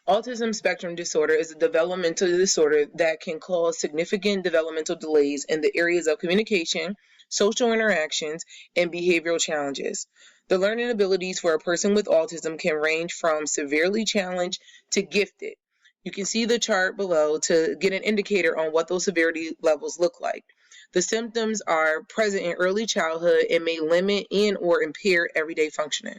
Autism spectrum disorder is a developmental disorder that can cause significant developmental delays in the areas of communication, social interactions, and behavioral challenges. The learning abilities for a person with autism can range from severely challenged to gifted. You can see the chart below to get an indicator on what those severity levels look like. The symptoms are present in early childhood and may limit and or impair everyday functioning.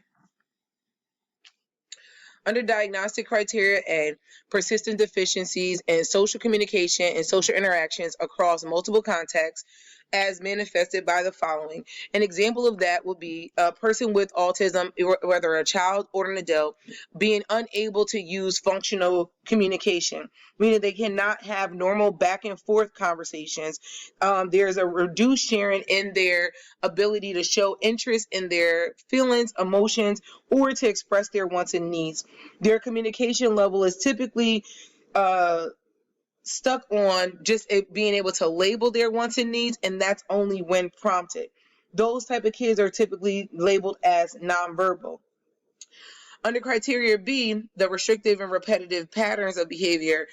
Under diagnostic criteria and persistent deficiencies in social communication and social interactions across multiple contexts as manifested by the following. An example of that would be a person with autism, whether a child or an adult, being unable to use functional communication, meaning they cannot have normal back and forth conversations. There's a reduced sharing in their ability to show interest in their feelings, emotions, or to express their wants and needs. Their communication level is typically stuck on just being able to label their wants and needs, and that's only when prompted. Those type of kids are typically labeled as nonverbal. Under criteria B, the restrictive and repetitive patterns of behavior,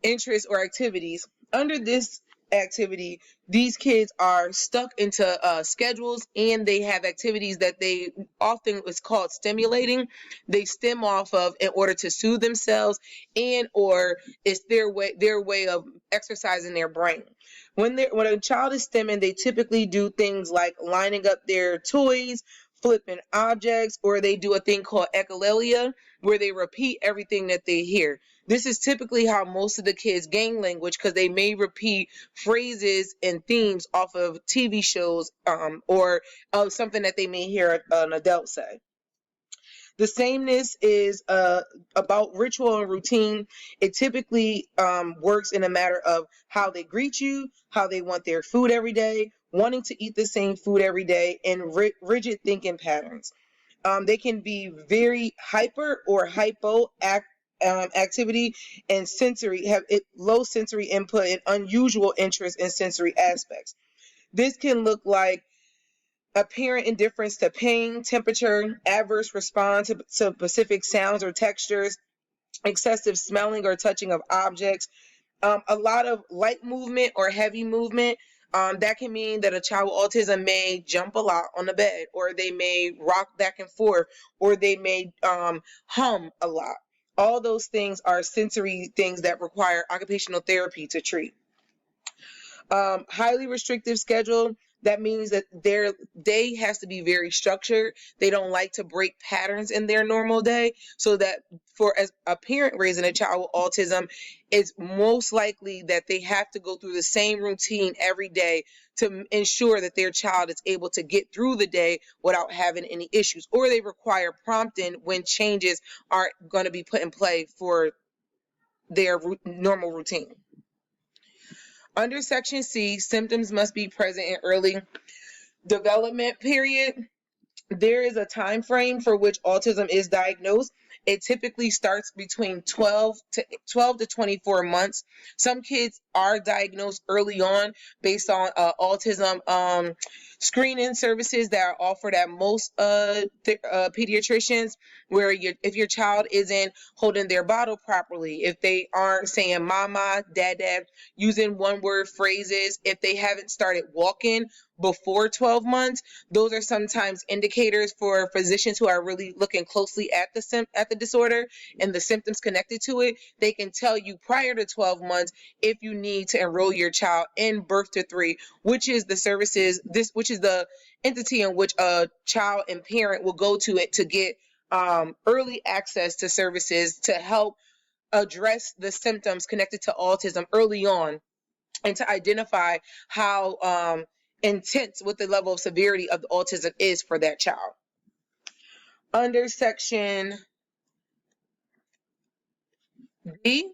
interests, or activities. Under this activity, these kids are stuck into schedules, and they have activities that they often is called stimulating. They stem off of in order to soothe themselves, and or it's their way of exercising their brain. When a child is stemming, they typically do things like lining up their toys, flipping objects, or they do a thing called echolalia, where they repeat everything that they hear. This is typically how most of the kids gain language, because they may repeat phrases and themes off of TV shows or something that they may hear an adult say. The sameness is about ritual and routine. It typically works in a matter of how they greet you, how they want their food every day, wanting to eat the same food every day, and rigid thinking patterns. They can be very hyper or hypo activity and sensory, have low sensory input and unusual interest in sensory aspects. This can look like apparent indifference to pain, temperature, adverse response to specific sounds or textures, excessive smelling or touching of objects, a lot of light movement or heavy movement. That can mean that a child with autism may jump a lot on the bed, or they may rock back and forth, or they may hum a lot. All those things are sensory things that require occupational therapy to treat. Highly restrictive schedule. That means that their day has to be very structured. They don't like to break patterns in their normal day, so that for as a parent raising a child with autism, it's most likely that they have to go through the same routine every day to ensure that their child is able to get through the day without having any issues, or they require prompting when changes are going to be put in play for their normal routine. Under Section C, symptoms must be present in early development period. There is a time frame for which autism is diagnosed. It typically starts between 12 to 24 months. Some kids are diagnosed early on based on autism screening services that are offered at most pediatricians, where if your child isn't holding their bottle properly, if they aren't saying mama, dad, using one-word phrases, if they haven't started walking before 12 months, those are sometimes indicators for physicians who are really looking closely at the disorder and the symptoms connected to it. They can tell you prior to 12 months if you need to enroll your child in Birth to 3, which is the services, which is the entity in which a child and parent will go to it to get early access to services to help address the symptoms connected to autism early on, and to identify how intense what the level of severity of the autism is for that child. Under Section D,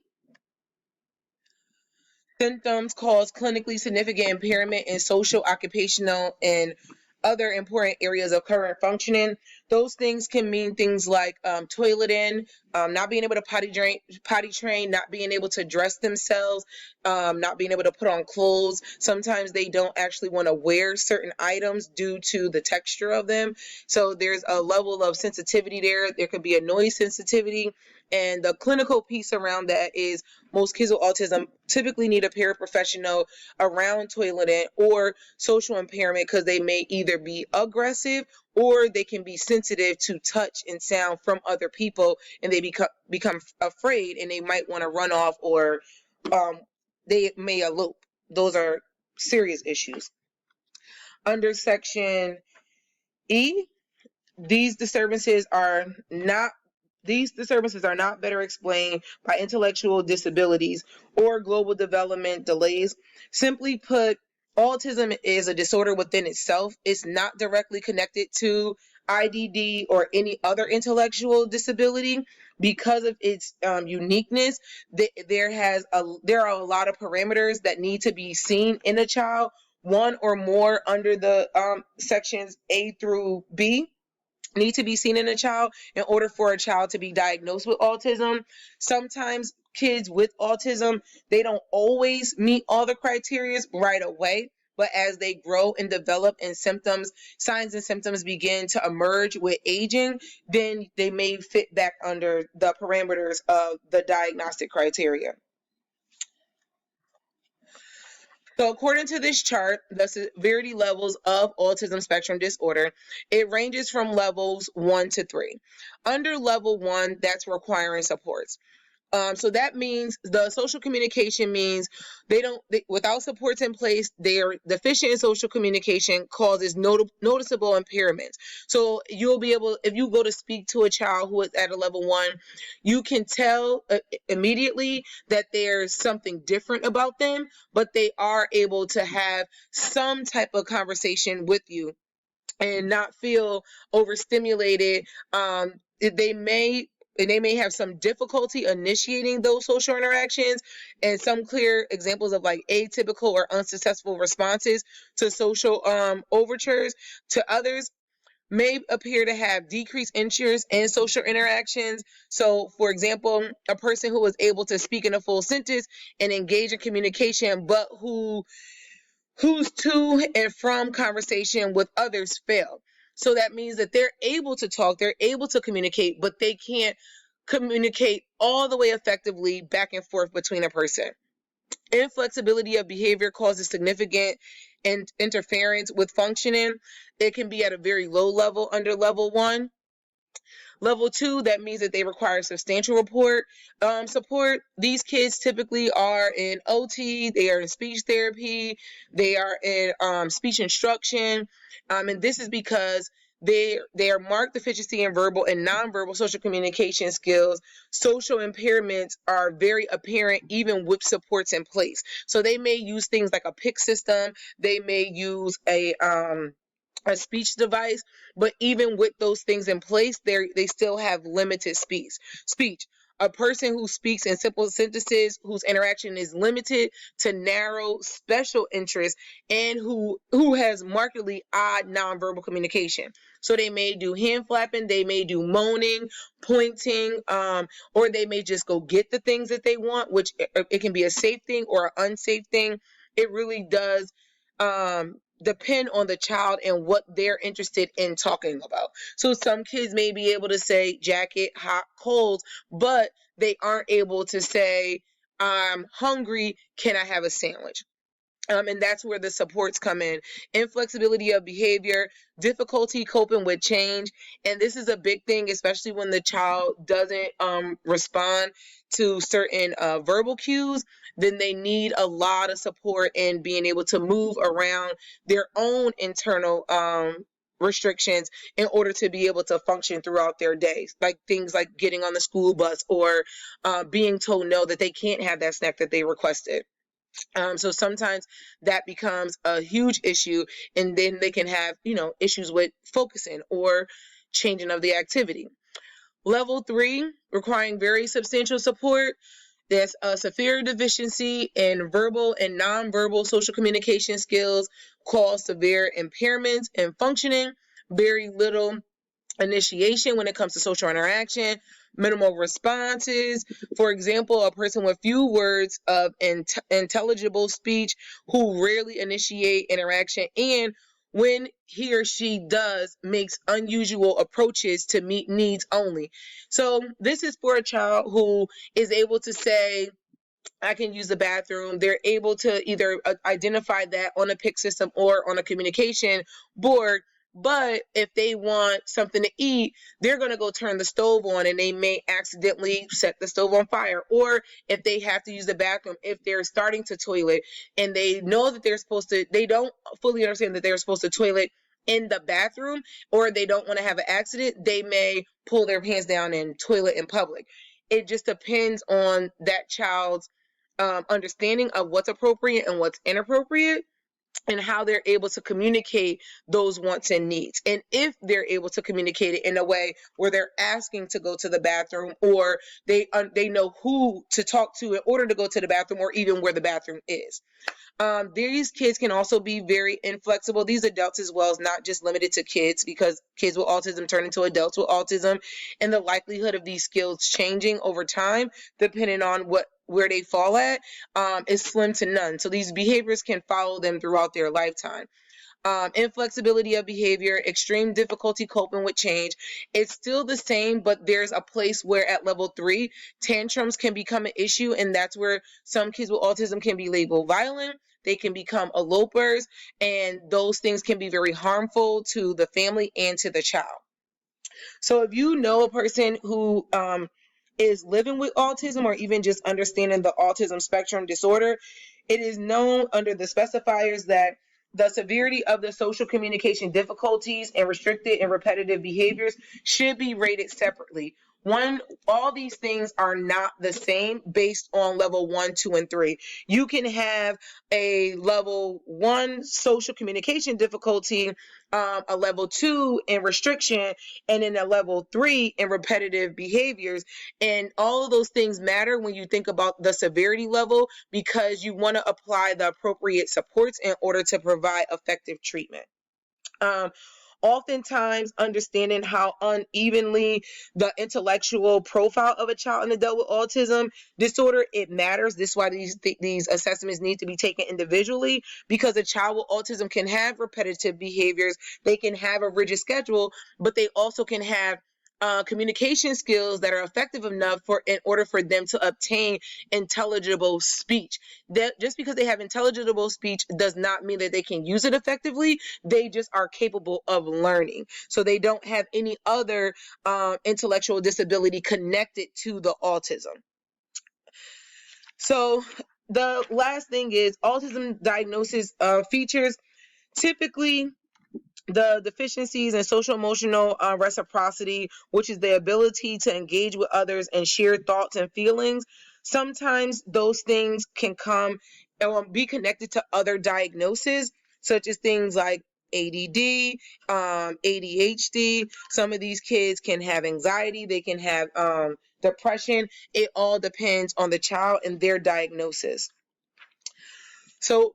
symptoms cause clinically significant impairment in social, occupational, and other important areas of current functioning. Those things can mean things like toileting, not being able to potty train, not being able to dress themselves, not being able to put on clothes. Sometimes they don't actually want to wear certain items due to the texture of them. So there's a level of sensitivity there. There could be a noise sensitivity. And the clinical piece around that is most kids with autism typically need a paraprofessional around toileting or social impairment because they may either be aggressive or they can be sensitive to touch and sound from other people, and they become afraid and they might want to run off, or they may elope. Those are serious issues. Under section E, these disturbances are not better explained by intellectual disabilities or global development delays. Simply put, autism is a disorder within itself. It's not directly connected to IDD or any other intellectual disability. Because of its uniqueness, there are a lot of parameters that need to be seen in a child, one or more under the sections A through B need to be seen in a child in order for a child to be diagnosed with autism. Sometimes kids with autism, they don't always meet all the criteria right away, but as they grow and develop and signs and symptoms begin to emerge with aging, then they may fit back under the parameters of the diagnostic criteria. So according to this chart, the severity levels of autism spectrum disorder, it ranges from levels 1 to 3. Under level 1, that's requiring supports. So that means the social communication means without supports in place, they are deficient in social communication, causes noticeable impairments. So you'll be able, if you go to speak to a child who is at a level 1, you can tell immediately that there's something different about them, but they are able to have some type of conversation with you and not feel overstimulated. They may have some difficulty initiating those social interactions, and some clear examples of like atypical or unsuccessful responses to social overtures. To others, may appear to have decreased interest in social interactions. So, for example, a person who is able to speak in a full sentence and engage in communication, but whose to and from conversation with others fail. So that means that they're able to talk, they're able to communicate, but they can't communicate all the way effectively back and forth between a person. Inflexibility of behavior causes significant interference with functioning. It can be at a very low level under level 1. Level 2, that means that they require substantial support. These kids typically are in OT, they are in speech therapy, they are in speech instruction, and this is because they are marked deficiency in verbal and nonverbal social communication skills. Social impairments are very apparent even with supports in place. So they may use things like a PIC system, they may use a speech device, but even with those things in place, they still have limited speech. A person who speaks in simple sentences, whose interaction is limited to narrow special interests, and who has markedly odd nonverbal communication. So they may do hand flapping, they may do moaning, pointing, or they may just go get the things that they want, which it can be a safe thing or an unsafe thing. It really does depend on the child and what they're interested in talking about. So some kids may be able to say jacket, hot, cold, but they aren't able to say, I'm hungry, can I have a sandwich? And that's where the supports come in. Inflexibility of behavior, difficulty coping with change. And this is a big thing, especially when the child doesn't respond to certain verbal cues. Then they need a lot of support in being able to move around their own internal restrictions in order to be able to function throughout their days, like things like getting on the school bus or being told no, that they can't have that snack that they requested. So sometimes that becomes a huge issue, and then they can have, issues with focusing or changing of the activity. Level 3, requiring very substantial support. There's a severe deficiency in verbal and nonverbal social communication skills, cause severe impairments in functioning, very little initiation when it comes to social interaction, minimal responses. For example, a person with few words of intelligible speech who rarely initiate interaction and when he or she makes unusual approaches to meet needs only. So this is for a child who is able to say, I can use the bathroom. They're able to either identify that on a PIC system or on a communication board. But if they want something to eat, they're going to go turn the stove on and they may accidentally set the stove on fire. Or if they have to use the bathroom, if they're starting to toilet and they know that they don't fully understand that they're supposed to toilet in the bathroom, or they don't want to have an accident, they may pull their pants down and toilet in public. It just depends on that child's understanding of what's appropriate and what's inappropriate, and how they're able to communicate those wants and needs. And if they're able to communicate it in a way where they're asking to go to the bathroom, or they know who to talk to in order to go to the bathroom, or even where the bathroom is. These kids can also be very inflexible. These adults as well, is not just limited to kids, because kids with autism turn into adults with autism, and the likelihood of these skills changing over time, depending on where they fall at, is slim to none. So these behaviors can follow them throughout their lifetime. Inflexibility of behavior, extreme difficulty coping with change. It's still the same, but there's a place where at level 3, tantrums can become an issue, and that's where some kids with autism can be labeled violent. They can become elopers, and those things can be very harmful to the family and to the child. So if you know a person who is living with autism, or even just understanding the autism spectrum disorder, it is known under the specifiers that the severity of the social communication difficulties and restricted and repetitive behaviors should be rated separately. All these things are not the same based on level 1, 2, and 3. You can have a level 1 social communication difficulty, a level 2 in restriction, and then a level 3 in repetitive behaviors. And all of those things matter when you think about the severity level, because you want to apply the appropriate supports in order to provide effective treatment. Oftentimes, understanding how unevenly the intellectual profile of a child and adult with autism disorder, it matters. This is why these assessments need to be taken individually, because a child with autism can have repetitive behaviors, they can have a rigid schedule, but they also can have communication skills that are effective enough in order for them to obtain intelligible speech. That just because they have intelligible speech does not mean that they can use it effectively. They just are capable of learning. So they don't have any other intellectual disability connected to the autism. So the last thing is autism diagnosis features. Typically, the deficiencies in social emotional reciprocity, which is the ability to engage with others and share thoughts and feelings. Sometimes those things can come and be connected to other diagnoses, such as things like ADD, ADHD. Some of these kids can have anxiety, they can have depression. It all depends on the child and their diagnosis. So